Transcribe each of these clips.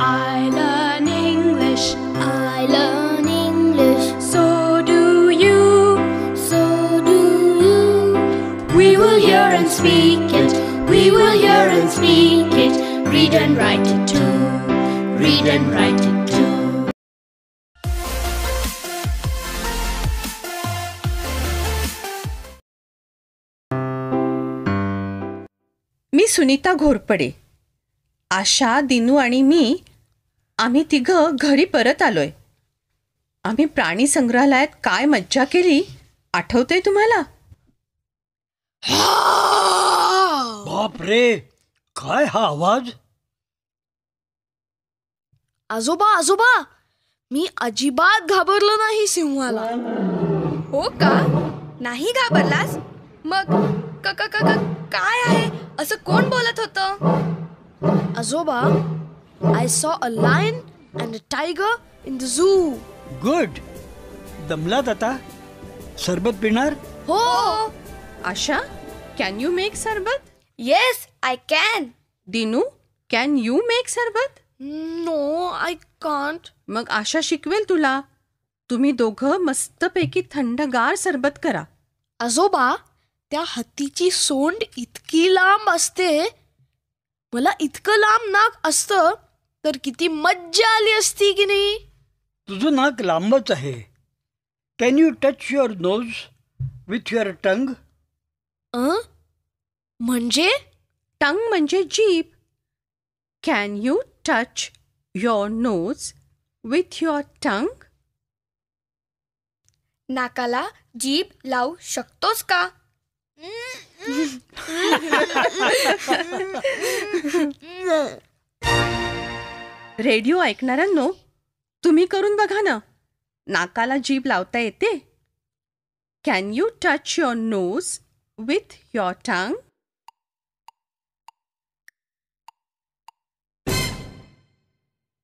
I learn English. I learn English. So do you. So do you. We will hear and speak it. We will hear and speak it. Read and write it too. Read and write it too. मी सुनीता घोरपडे. आशा, दिनू आणि मी आम्ही तिघं घरी परत आलोय. आम्ही प्राणी संग्रहालयात काय मज्जा केली आठवतंय तुम्हाला? बाप रे, काय हा आवाज? आजोबा आजोबा, मी अजिबात घाबरलो नाही सिंहाला. हो का? नाही घाबरलास? मग क क क काय आहे? असं कोण बोलत होतं? आजोबा, I saw a lion and a tiger in the zoo. Good. दमलात आता? सरबत पिणार? हो. Asha, can you make sharbat? Yes, I can. Dinu, can you make sharbat? No, I can't. मग आशा शिकवेल तुला. तुम्ही दोघं मस्तपैकी थंडगार सरबत करा. आजोबा, त्या हत्तीची सोंड इतकी लांब असते. मला इतकं लांब नाक असतं तर किती मज्जा आली असती की नाही? तुझं नाक लांबच आहे. Can you touch your nose with your tongue? म्हणजे? टंग म्हणजे जीभ. Can you touch your nose with your tongue? नाकाला जीभ लावू शकतोस का? रेडिओ ऐकणाऱ्यांनो, तुम्ही करून बघा ना. नाकाला जीभ लावता येते? Can you touch your nose with your tongue?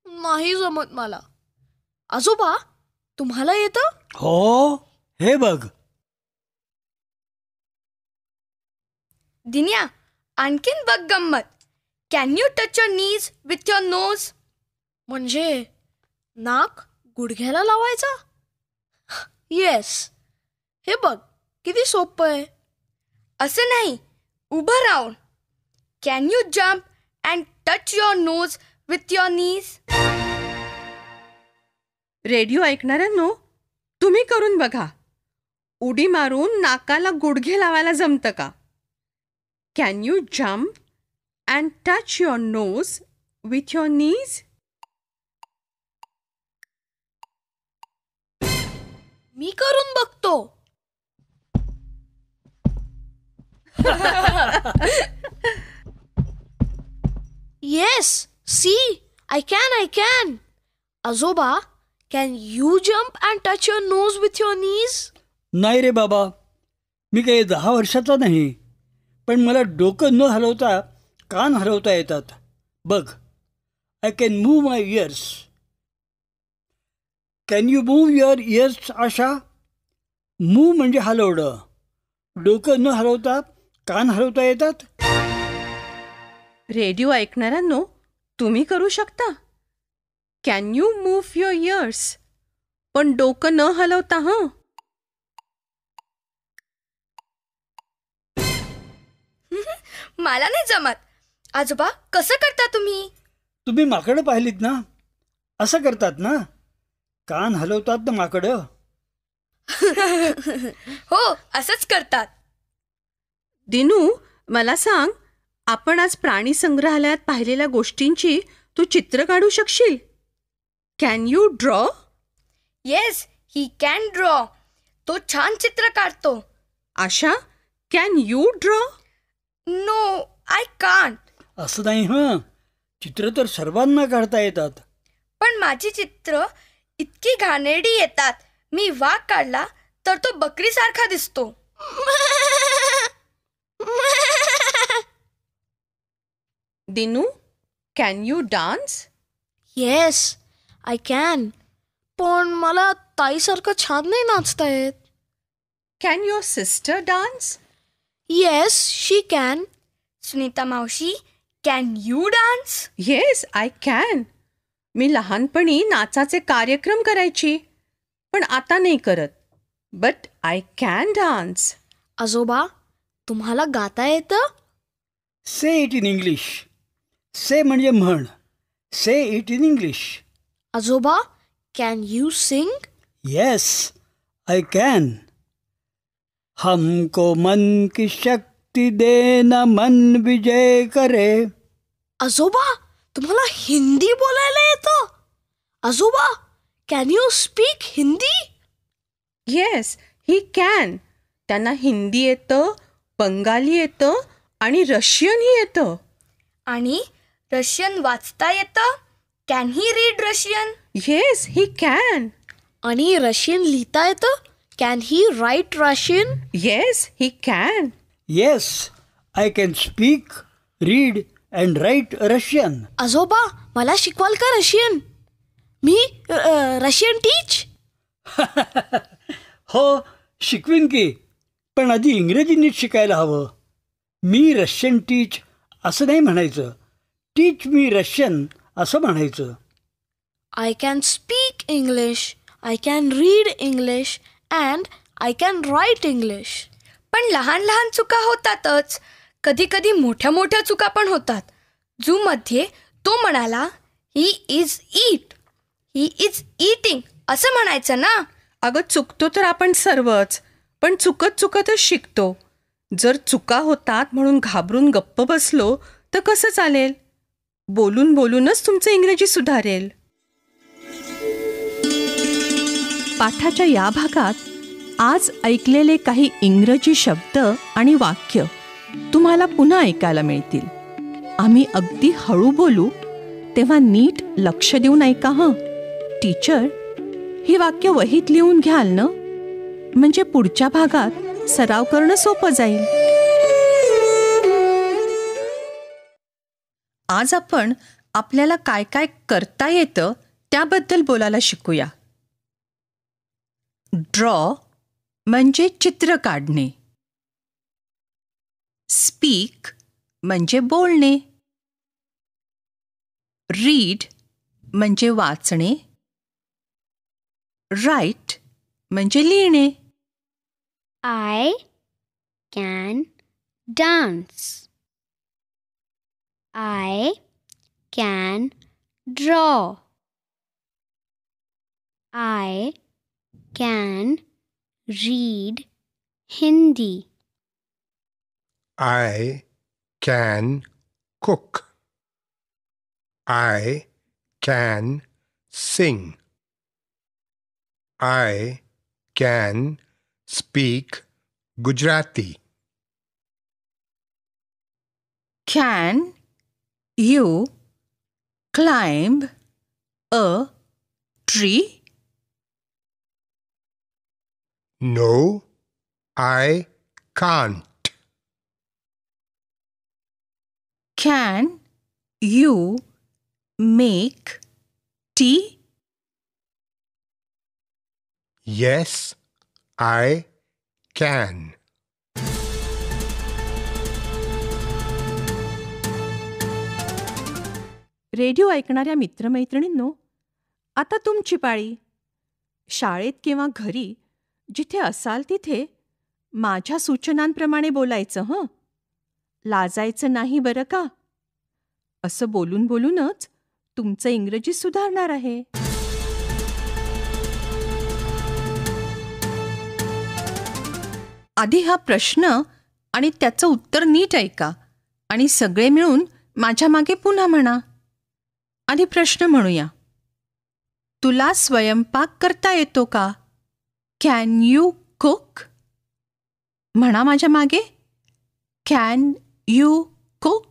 नाही जमत मला. आजोबा, तुम्हाला येतं? हो, हे बघ. दिन्या, आणखीन बघ गंमत. Can you touch your knees with your nose? म्हणजे नाक गुडघ्याला लावायचा? येस. हे बघ, किती सोपं आहे. असं नाही, उभं राहून. Can you jump and touch your nose with your knees? Radio ऐकणाऱ्यांनो, तुम्ही करून बघा. उडी मारून नाकाला गुडघे लावायला जमतं का? Can you jump and touch your nose with your knees? मी करून बघतो. Yes, see, I can. आजोबा, can you jump and touch your nose with your knees? नाही रे बाबा, मी काही 10 वर्षाचा नाही. पण मला डोकं न हलवता कान हलवता येतात. बघ, I can move my years. Can you move your ears Asha? Move म्हणजे हलवणं. डोकं न हलवता कान हलवता येतात. रेडिओ ऐकणाऱ्यांनो, तुम्ही करू शकता. Can you move your ears? पण डोकं न हलवता. हं. मला नाही जमत. आजोबा, कसं करता तुम्ही? तुम्ही माकडं पाहिलीत ना? असं करतात ना. कान हलवतात ना माकडं. हो, असंच करतात. दिनू, मला सांग, आपण आज प्राणी संग्रहालयात पाहिलेल्या गोष्टींची तू चित्र काढू शकशील? Can you draw? Yes, he can draw. तो छान चित्र काढतो. Asha, can you draw? No, I can't. असं नाही हं. चित्र तर सर्वांना काढता येतात. पण माझी चित्र इतकी घाणेरडी येतात. मी वाघ काढला तर तो बकरीसारखा दिसतो. Dinu, can you dance? Yes, I can. पण मला ताईसारखं छान नाही नाचता येत. Can your sister dance? Yes, she can. Sunita मावशी, can you dance? Yes, I can. मी लहानपणी नाचाचे कार्यक्रम करायची, पण आता नाही करत. But I can dance. आजोबा, तुम्हाला गाता येतं? Say it in English. Say म्हणजे म्हण. Say it in English. आजोबा, can you sing? Yes, I can. हमको मन की शक्ती देना मन विजय करे. आजोबा, तुम्हाला हिंदी बोलायला येतं? आजोबा, can you speak Hindi? Yes, he can. त्यांना हिंदी येतं, बंगाली येतं आणि रशियनही येतं. आणि रशियन वाचता येतं? Can he read Russian? Yes, he can. आणि रशियन लिहिता येतं? Can he write Russian? Yes, he can. Yes, I can speak, read and write Russian. आजोबा, मला शिकवाल का रशियन? मी रशियन टीच. हो, शिकवीन की. पण आधी इंग्रजी नीट शिकायला हवं. मी रशियन टीच असं नाही म्हणायचं. टीच मी रशियन असं म्हणायचं. I can speak English, I can read English and I can write English. पण लहान लहान चुका होतातच. कधी कधी मोठ्या मोठ्या चुका पण होतात. झू मध्ये तो म्हणाला, he is eat, he is eating असं म्हणायचं ना. अगं, चुकतो तर आपण सर्वच, पण चुकत चुकतच शिकतो. जर चुका होतात म्हणून घाबरून गप्प बसलो तर कसं चालेल? बोलून बोलूनच तुमचं इंग्रजी सुधारेल. पाठाच्या या भागात आज ऐकलेले काही इंग्रजी शब्द आणि वाक्य तुम्हाला पुन्हा ऐकायला मिळतील. आम्ही अगदी हळू बोलू, तेव्हा नीट लक्ष देऊन ऐका हं. टीचर, ही वाक्य वहीत लिहून घ्याल ना? म्हणजे पुढच्या भागात सराव करणं सोपं जाईल. आज आपण आपल्याला काय काय करता येतं त्याबद्दल बोलायला शिकूया. ड्रॉ म्हणजे चित्र काढणे. स्पीक म्हणजे बोलणे. रीड म्हणजे वाचणे. राईट म्हणजे लिहिणे. I can dance. I can draw. I can read Hindi. I can cook. I can sing. I can speak Gujarati. Can you climb a tree? No, I can't. Can you make tea? Yes, I can. Radio ऐकणाऱ्या मित्रमैत्रिणींनो, आता तुमची पाळी. शाळेत किंवा घरी जिथे असाल तिथे माझ्या सूचनांप्रमाणे बोलायचं हं. लाजायचं नाही बरं का. असं बोलून बोलूनच तुमचं इंग्रजी सुधारणार आहे. आधी हा प्रश्न आणि त्याचं उत्तर नीट ऐका आणि सगळे मिळून माझ्या मागे पुन्हा म्हणा. आधी प्रश्न म्हणूया. तुला स्वयंपाक करता येतो का? Can you cook? म्हणा माझ्या मागे. Can you cook?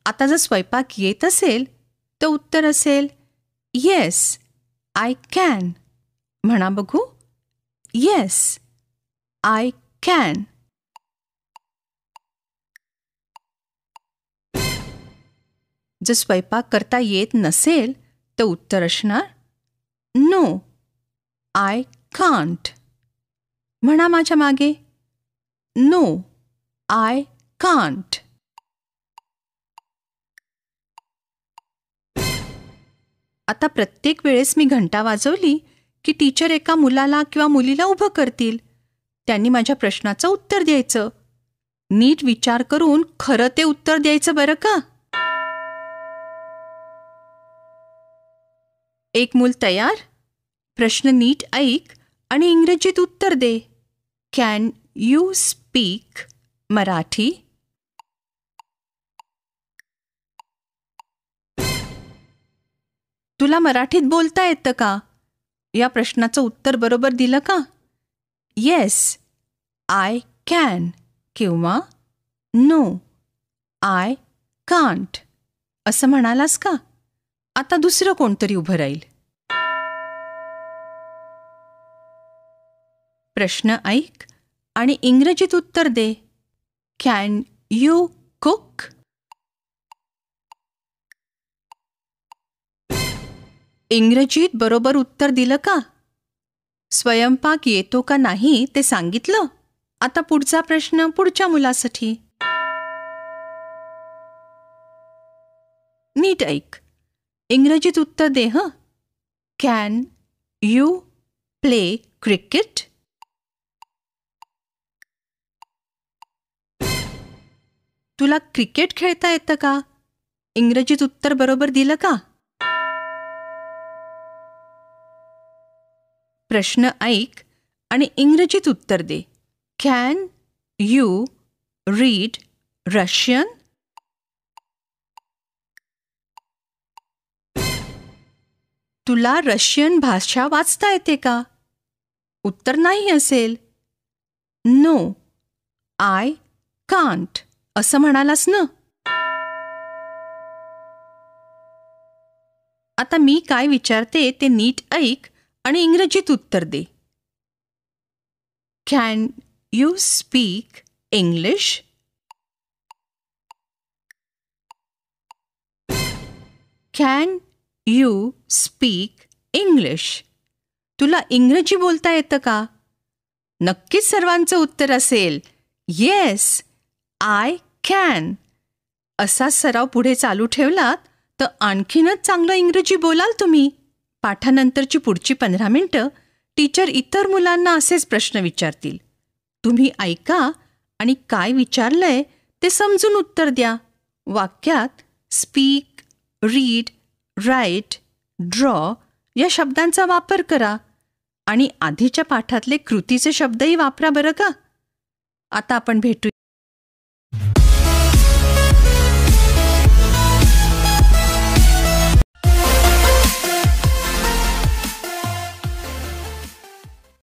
आता जर स्वयंपाक येत असेल तर उत्तर असेल येस, आय कॅन. म्हणा बघू. Yes, I can. जर स्वयंपाक करता येत नसेल तर उत्तर असणार नो, आय कांट. म्हणा माझ्या मागे. No, I can't. आता प्रत्येक वेळेस मी घंटा वाजवली की टीचर एका मुलाला किंवा मुलीला उभं करतील. त्यांनी माझ्या प्रश्नाचं उत्तर द्यायचं. नीट विचार करून खरं ते उत्तर द्यायचं बरं का. एक मूल तयार? प्रश्न नीट ऐक आणि इंग्रजीत उत्तर दे. Can you speak Marathi? तुला मराठीत बोलता येतं का? या प्रश्नाचं उत्तर बरोबर दिलं का? येस, आय कॅन किंवा नो, आय कांट असं म्हणालास का? आता दुसरं कोणतरी उभं राहील. प्रश्न ऐक आणि इंग्रजीत उत्तर दे. Can you cook? इंग्रजीत बरोबर उत्तर दिलं का? स्वयंपाक येतो का नाही ते सांगितलं. आता पुढचा प्रश्न पुढच्या मुलासाठी. नीट ऐक, इंग्रजीत उत्तर दे. Can you play cricket? तुला क्रिकेट खेळता येतं का? इंग्रजीत उत्तर बरोबर दिलं का? प्रश्न ऐक आणि इंग्रजीत उत्तर दे. Can you read Russian? तुला रशियन भाषा वाचता येते का? उत्तर नाही असेल. नो, आय कांट असं म्हणालास ना. आता मी काय विचारते ते नीट ऐक आणि इंग्रजीत उत्तर दे. Can you speak English? Can you speak English? तुला इंग्रजी बोलता येतं का? नक्कीच सर्वांचं उत्तर असेल येस, आय कॅन. असा सराव पुढे चालू ठेवलात तर आणखीनच चांगलं इंग्रजी बोलाल तुम्ही. पाठानंतरची पुढची 15 मिनिटं टीचर इतर मुलांना असेच प्रश्न विचारतील. तुम्ही ऐका आणि काय विचारलंय ते समजून उत्तर द्या. वाक्यात स्पीक, रीड, राईट, ड्रॉ या शब्दांचा वापर करा आणि आधीच्या पाठातले कृतीचे शब्दही वापरा बरं का. आता आपण भेटू.